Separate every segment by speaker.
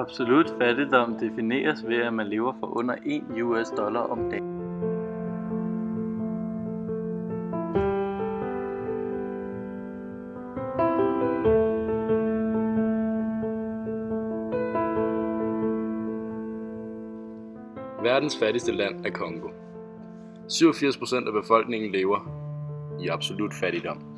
Speaker 1: Absolut fattigdom defineres ved, at man lever for under $1 om dagen.
Speaker 2: Verdens fattigste land er Congo. 87% af befolkningen lever i absolut fattigdom.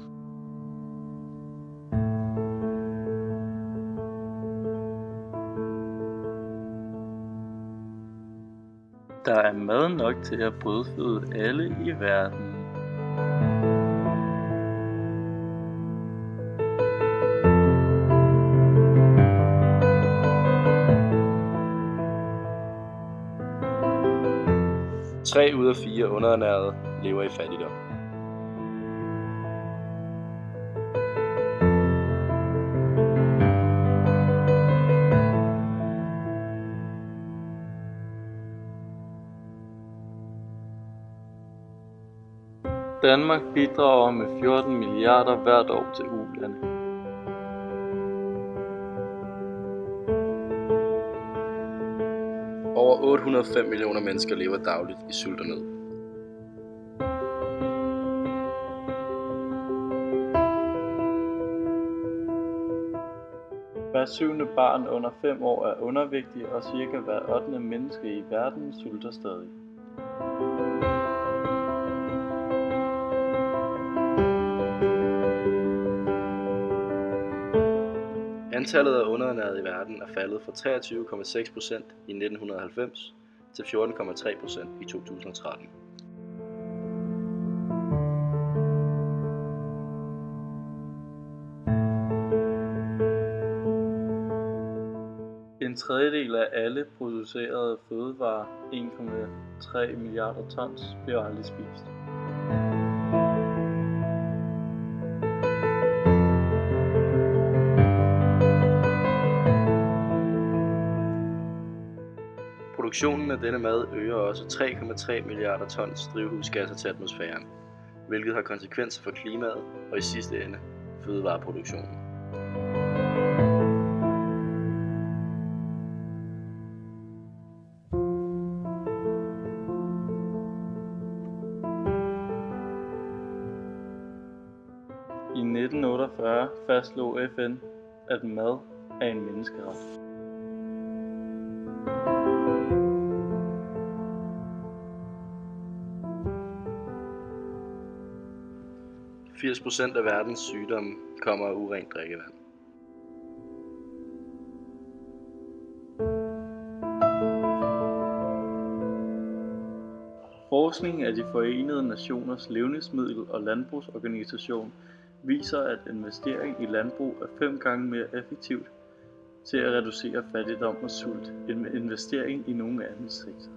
Speaker 1: Der er mad nok til at brødføde alle i verden.
Speaker 2: Tre ud af 4 underernærede lever i fattigdom.
Speaker 1: Danmark bidrager med 14 milliarder hvert år til ulande.
Speaker 2: Over 805 millioner mennesker lever dagligt i sult og nød.
Speaker 1: Hver 7. barn under 5 år er undervægtig, og cirka hver 8. menneske i verden sulter stadig.
Speaker 2: Antallet af underernærede i verden er faldet fra 23,6% i 1990 til 14,3% i 2013.
Speaker 1: En tredjedel af alle producerede fødevarer, 1,3 milliarder tons, bliver aldrig spist.
Speaker 2: Produktionen af denne mad øger også 3,3 milliarder tons drivhusgasser til atmosfæren, hvilket har konsekvenser for klimaet og i sidste ende fødevareproduktionen.
Speaker 1: I 1948 fastslog FN, at mad er en menneskeret.
Speaker 2: – 80% af verdens sygdomme kommer af urent drikkevand.
Speaker 1: Forskning af de Forenede Nationers levnedsmiddel- og landbrugsorganisation viser, at investering i landbrug er 5 gange mere effektivt til at reducere fattigdom og sult end investering i nogen anden sektor.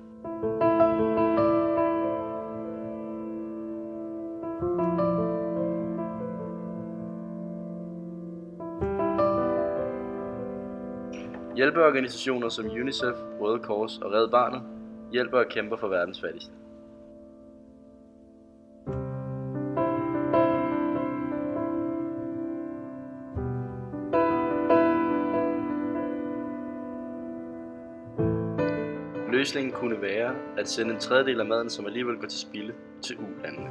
Speaker 2: Hjælpeorganisationer som UNICEF, Røde Kors og Red Barnet hjælper og kæmper for verdens fattigste. Løsningen kunne være at sende en tredjedel af maden, som alligevel går til spilde, til ulandene.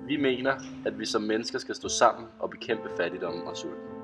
Speaker 2: Vi mener, at vi som mennesker skal stå sammen og bekæmpe fattigdom og sult.